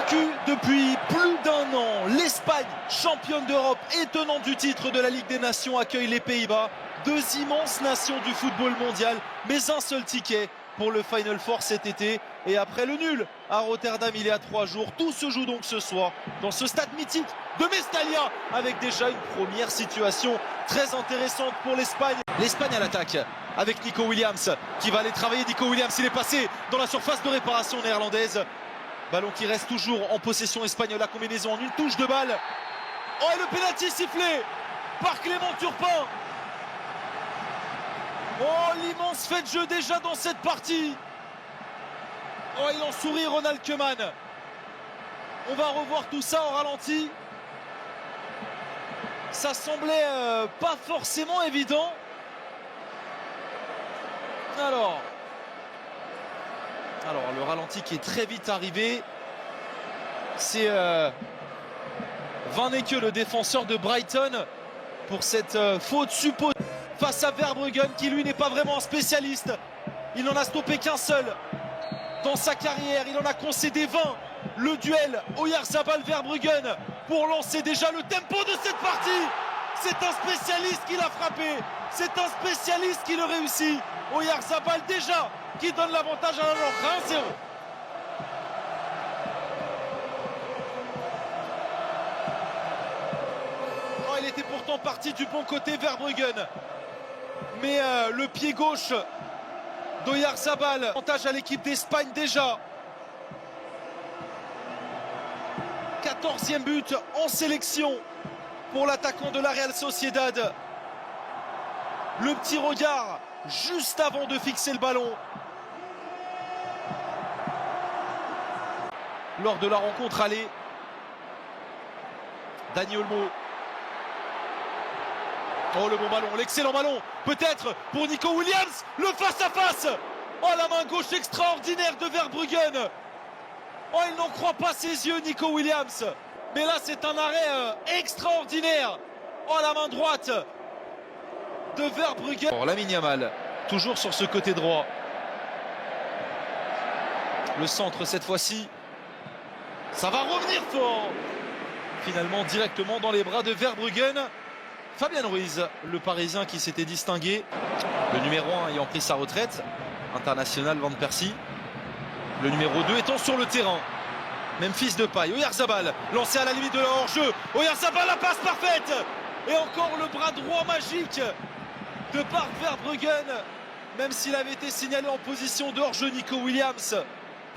Invaincue depuis plus d'un an, l'Espagne, championne d'Europe et tenante du titre de la Ligue des Nations, accueille les Pays-Bas. Deux immenses nations du football mondial, mais un seul ticket pour le Final Four cet été. Et après le nul à Rotterdam il y a 3 jours, tout se joue donc ce soir dans ce stade mythique de Mestalla, avec déjà une première situation très intéressante pour l'Espagne. L'Espagne à l'attaque avec Nico Williams qui va aller travailler. Nico Williams, il est passé dans la surface de réparation néerlandaise. Ballon qui reste toujours en possession espagnole. La combinaison en une touche de balle. Oh, et le pénalty sifflé par Clément Turpin. Oh, l'immense fait de jeu déjà dans cette partie. Oh, il en sourit Ronald Koeman. On va revoir tout ça au ralenti. Ça semblait pas forcément évident. Alors, le ralenti qui est très vite arrivé. C'est Van Ecke, le défenseur de Brighton, pour cette faute supposée face à Verbruggen, qui lui n'est pas vraiment un spécialiste. Il n'en a stoppé qu'un seul dans sa carrière. Il en a concédé 20. Le duel Oyarzabal-Verbruggen pour lancer déjà le tempo de cette partie. C'est un spécialiste qui l'a frappé. C'est un spécialiste qui le réussit. Oyarzabal déjà qui donne l'avantage à la Langue. 1-0. Oh, il était pourtant parti du bon côté Verbruggen. Mais le pied gauche d'Oyarzabal, avantage à l'équipe d'Espagne déjà. 14e but en sélection pour l'attaquant de la Real Sociedad. Le petit regard juste avant de fixer le ballon. Lors de la rencontre aller, Dani Olmo. Oh, le bon ballon, l'excellent ballon, peut-être pour Nico Williams, le face-à-face. Oh, la main gauche extraordinaire de Verbruggen. Oh, il n'en croit pas ses yeux, Nico Williams. Mais là, c'est un arrêt extraordinaire. Oh, la main droite de Verbruggen. Oh, Lamine Yamal, toujours sur ce côté droit. Le centre cette fois-ci. Ça va revenir fort. Finalement, directement dans les bras de Verbruggen. Fabian Ruiz, le Parisien qui s'était distingué. Le numéro 1 ayant pris sa retraite. International Van Persie. Le numéro 2 étant sur le terrain. Memphis Depay, Oyarzabal, lancé à la limite de la hors-jeu. Oyarzabal, la passe parfaite. Et encore le bras droit magique de Bart Verbruggen. Même s'il avait été signalé en position de hors-jeu, Nico Williams.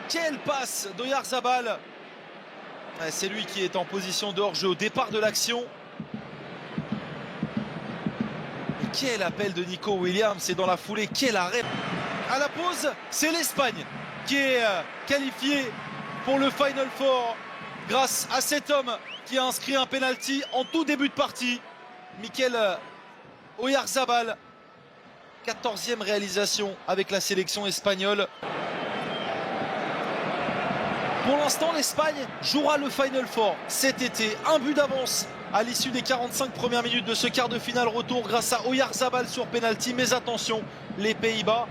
Quelle passe d'Oyarzabal. C'est lui qui est en position de hors-jeu au départ de l'action. Et quel appel de Nico Williams. Et dans la foulée, quel arrêt. À la pause, c'est l'Espagne qui est qualifié pour le Final Four grâce à cet homme qui a inscrit un penalty en tout début de partie. Mikel Oyarzabal, 14e réalisation avec la sélection espagnole. Pour l'instant, l'Espagne jouera le Final Four cet été. Un but d'avance à l'issue des 45 premières minutes de ce quart de finale retour grâce à Oyarzabal sur penalty. Mais attention, les Pays-Bas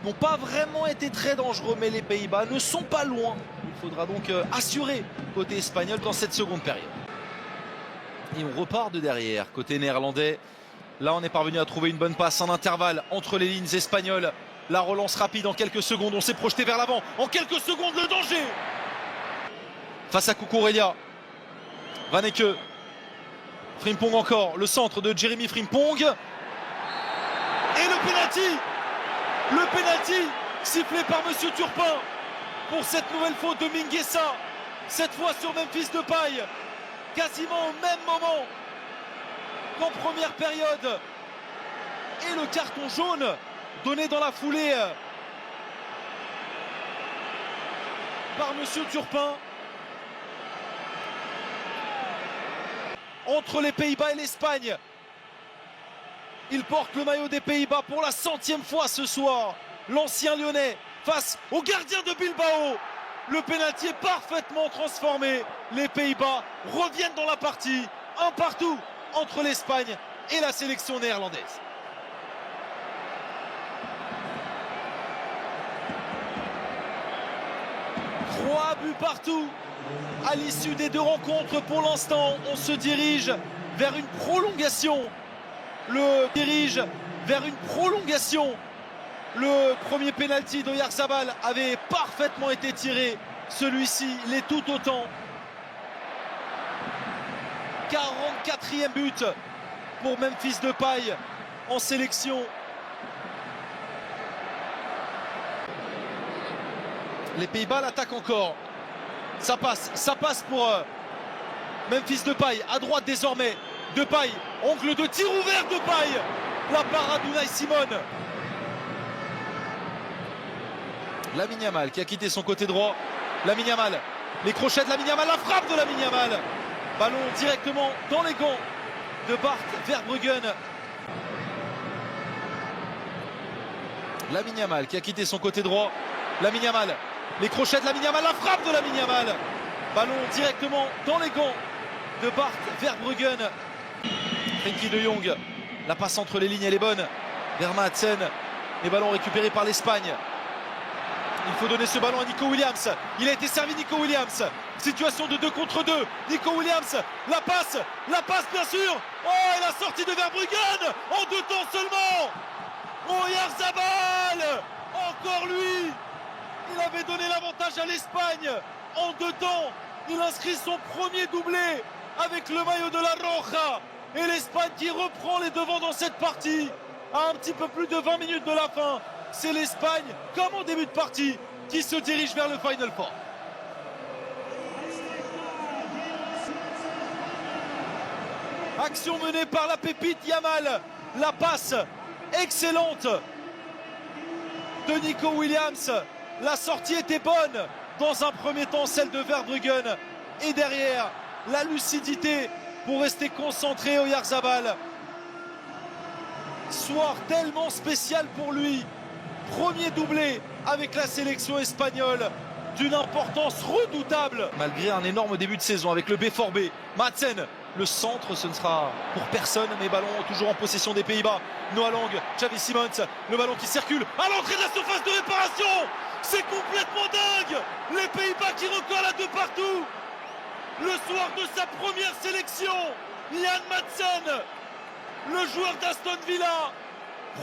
n'ont pas vraiment été très dangereux, mais les Pays-Bas ne sont pas loin. Il faudra donc assurer côté espagnol dans cette seconde période. Et on repart de derrière, côté néerlandais. Là, on est parvenu à trouver une bonne passe en intervalle entre les lignes espagnoles. La relance rapide en quelques secondes, on s'est projeté vers l'avant. En quelques secondes, le danger face à Cucurella. Van Ecke. Frimpong encore, le centre de Jeremy Frimpong. Et le pénalty. Le pénalty sifflé par Monsieur Turpin pour cette nouvelle faute de Mingueza. Cette fois sur Memphis Depay. Quasiment au même moment qu'en première période. Et le carton jaune donné dans la foulée par Monsieur Turpin. Entre les Pays-Bas et l'Espagne. Il porte le maillot des Pays-Bas pour la 100e fois ce soir. L'ancien Lyonnais face au gardien de Bilbao. Le pénalty est parfaitement transformé. Les Pays-Bas reviennent dans la partie. Un partout entre l'Espagne et la sélection néerlandaise. 3 buts partout à l'issue des 2 rencontres. Pour l'instant, on se dirige vers une prolongation. Le premier pénalty d'Oyarzabal avait parfaitement été tiré. Celui-ci l'est tout autant. 44e but pour Memphis Depay en sélection. Les Pays-Bas l'attaquent encore. Ça passe pour Memphis Depay. À droite désormais. Depay, angle de tir ouvert Depay. La parade d'Unai Simon. Lamine Yamal qui a quitté son côté droit. Lamine Yamal, les crochets de Lamine Yamal, la frappe de Lamine Yamal. Ballon directement dans les gants de Bart Verbruggen. Lamine Yamal qui a quitté son côté droit. Lamine Yamal, les crochets de Lamine Yamal, la frappe de Lamine Yamal. Ballon directement dans les gants de Bart Verbruggen. Frenkie de Jong, la passe entre les lignes, elle est bonne. Vers Madsen, les ballons récupérés par l'Espagne. Il faut donner ce ballon à Nico Williams. Il a été servi, Nico Williams. Situation de 2 contre 2. Nico Williams, la passe bien sûr. Oh, et la sortie de Verbruggen en 2 temps seulement. Oyarzabal, encore lui. Il avait donné l'avantage à l'Espagne en 2 temps. Il inscrit son premier doublé avec le maillot de la Roja. Et l'Espagne qui reprend les devants dans cette partie à un petit peu plus de 20 minutes de la fin. C'est l'Espagne, comme en début de partie, qui se dirige vers le Final Four. Action menée par la pépite Yamal. La passe excellente de Nico Williams. La sortie était bonne dans un premier temps, celle de Verbruggen. Et derrière, la lucidité pour rester concentré Oyarzabal. Soir tellement spécial pour lui. Premier doublé avec la sélection espagnole d'une importance redoutable. Malgré un énorme début de saison avec le B4B. Madsen, le centre, ce ne sera pour personne, mais ballon toujours en possession des Pays-Bas. Noah Lang, Xavi Simons, le ballon qui circule à l'entrée de la surface de réparation. C'est complètement dingue. Les Pays-Bas qui recollent à 2 partout. Le soir de sa première sélection, Jan Madsen, le joueur d'Aston Villa.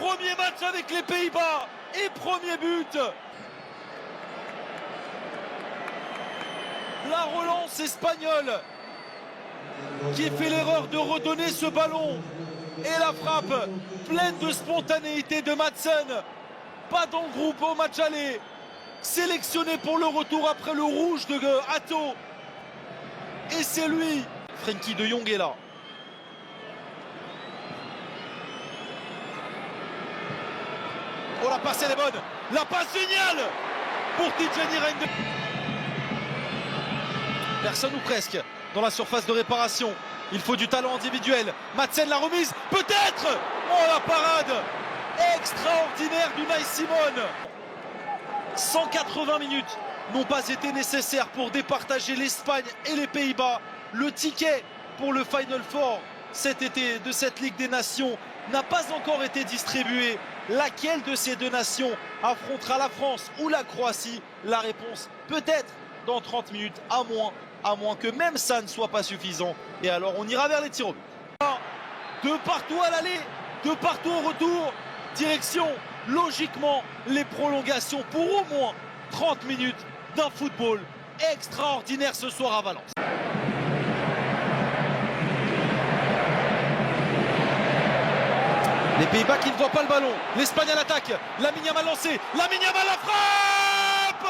Premier match avec les Pays-Bas et premier but. La relance espagnole qui fait l'erreur de redonner ce ballon. Et la frappe pleine de spontanéité de Madsen. Pas dans le groupe au match aller. Sélectionné pour le retour après le rouge de Hato. Et c'est lui. Frenkie de Jong est là. Oh, la passe elle est bonne. La passe géniale pour Tijani Reinders. Personne ou presque dans la surface de réparation. Il faut du talent individuel. Madsen, la remise, peut-être. Oh, la parade extraordinaire d'Unai Simon. 180 minutes n'ont pas été nécessaires pour départager l'Espagne et les Pays-Bas. Le ticket pour le Final Four cet été de cette Ligue des Nations n'a pas encore été distribué. Laquelle de ces 2 nations affrontera la France ou la Croatie? La réponse peut-être dans 30 minutes, à moins que même ça ne soit pas suffisant. Et alors on ira vers les tirs au but. 2 partout à l'aller, 2 partout au retour. Direction logiquement les prolongations pour au moins 30 minutes d'un football extraordinaire ce soir à Valence. Les Pays-Bas qui ne voient pas le ballon. L'Espagne à l'attaque. Lamine Yamal lancé. Lamine Yamal la frappe.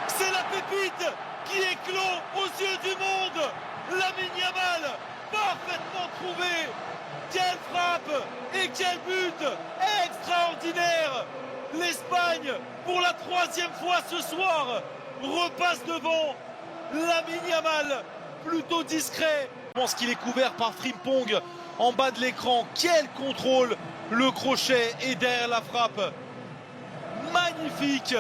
C'est la pépite qui éclot aux yeux du monde. Lamine Yamal, parfaitement trouvé. Quelle frappe et quel but extraordinaire. L'Espagne, pour la 3e fois ce soir, repasse devant. Lamine Yamal, plutôt discret. Je pense qu'il est couvert par Frimpong en bas de l'écran. Quel contrôle. Le crochet est derrière la frappe. Magnifique.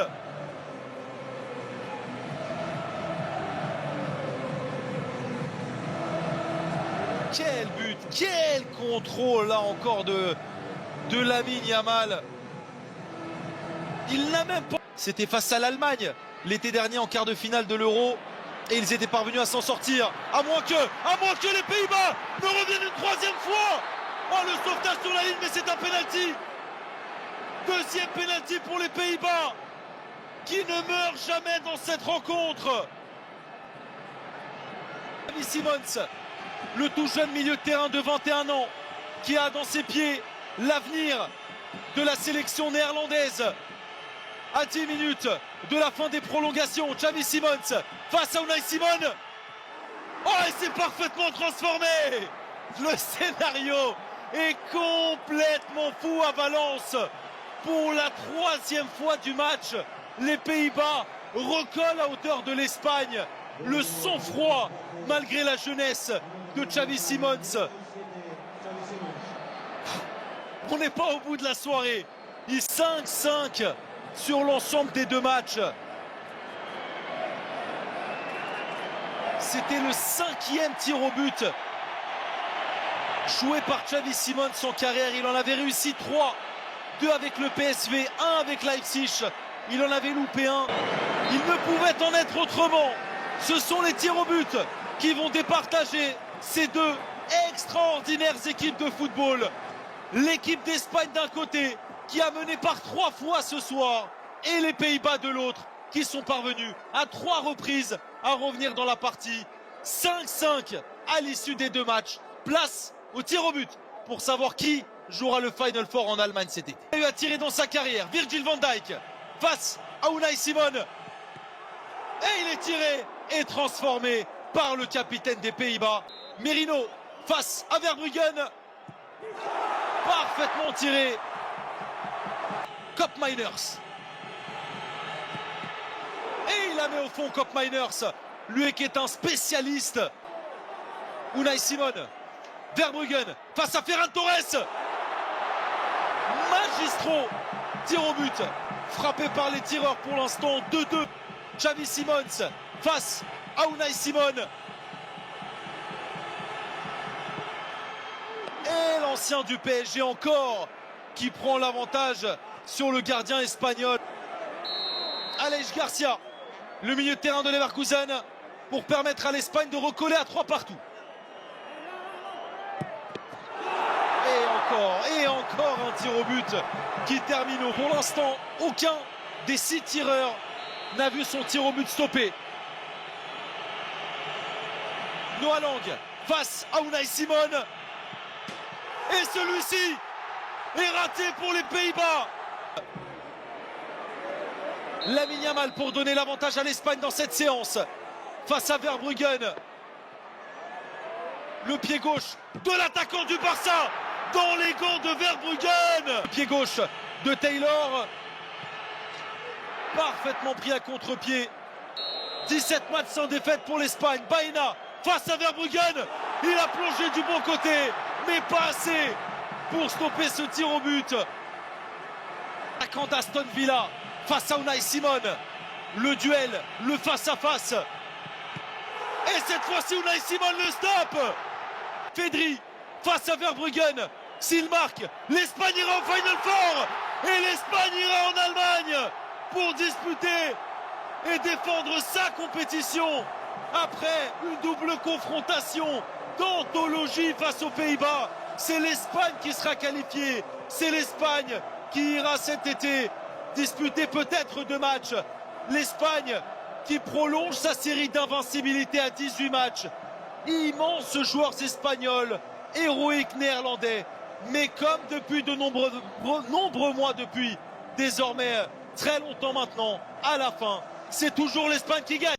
Quel but, quel contrôle là encore de Lamine Yamal. Il n'a même pas... C'était face à l'Allemagne l'été dernier en quart de finale de l'Euro. Et ils étaient parvenus à s'en sortir. À moins que les Pays-Bas ne reviennent une troisième fois. Oh, le sauvetage sur la ligne, mais c'est un penalty. Deuxième penalty pour les Pays-Bas, qui ne meurent jamais dans cette rencontre. Xavi Simons, le tout jeune milieu de terrain de 21 ans, qui a dans ses pieds l'avenir de la sélection néerlandaise. À 10 minutes de la fin des prolongations, Xavi Simons face à Unai Simon. Oh, et c'est parfaitement transformé. Le scénario est complètement fou à Valence. Pour la troisième fois du match, les Pays-Bas recollent à hauteur de l'Espagne. Le sang-froid, malgré la jeunesse de Xavi Simons. On n'est pas au bout de la soirée. Il 5-5 sur l'ensemble des deux matchs. C'était le 5e tir au but joué par Xavi Simons en carrière. Il en avait réussi 3. 2 avec le PSV, 1 avec Leipzig. Il en avait loupé 1. Il ne pouvait en être autrement. Ce sont les tirs au but qui vont départager ces deux extraordinaires équipes de football. L'équipe d'Espagne d'un côté, qui a mené par 3 fois ce soir, et les Pays-Bas de l'autre, qui sont parvenus à 3 reprises à revenir dans la partie. 5-5 à l'issue des 2 matchs. Place au tir au but pour savoir qui jouera le Final Four en Allemagne cet été. Il a tiré dans sa carrière, Virgil van Dijk face à Unai Simon. Et il est tiré et transformé par le capitaine des Pays-Bas. Merino face à Verbruggen. Parfaitement tiré. Koopmeiners. Et il la met au fond, Koopmeiners. Lui qui est un spécialiste. Unai Simon. Verbruggen face à Ferran Torres. Magistraux. Tir au but. Frappé par les tireurs pour l'instant. 2-2. Xavi Simons face à Unai Simon. Et l'ancien du PSG encore qui prend l'avantage sur le gardien espagnol. Aleix Garcia, le milieu de terrain de Leverkusen, pour permettre à l'Espagne de recoller à 3 partout. Et encore un tir au but qui termine. Pour l'instant, aucun des 6 tireurs n'a vu son tir au but stoppé. Noah Lang face à Unai Simon. Et celui-ci est raté pour les Pays-Bas. Lamine Yamal pour donner l'avantage à l'Espagne dans cette séance. Face à Verbruggen. Le pied gauche de l'attaquant du Barça dans les gants de Verbruggen. Le pied gauche de Taylor. Parfaitement pris à contre-pied. 17 matchs sans défaite pour l'Espagne. Baena face à Verbruggen. Il a plongé du bon côté, mais pas assez pour stopper ce tir au but. Attaquant d'Aston Villa face à Unai Simon. Le duel, le face-à-face. Et cette fois-ci, Unai Simon le stop. Pedri face à Verbruggen. S'il marque, l'Espagne ira au Final Four. Et l'Espagne ira en Allemagne pour disputer et défendre sa compétition après une double confrontation d'anthologie face aux Pays-Bas. C'est l'Espagne qui sera qualifiée, c'est l'Espagne qui ira cet été disputer peut-être 2 matchs. L'Espagne qui prolonge sa série d'invincibilité à 18 matchs. Immenses joueurs espagnols, héroïques néerlandais, mais comme depuis de nombreux mois depuis, désormais très longtemps maintenant, à la fin, c'est toujours l'Espagne qui gagne.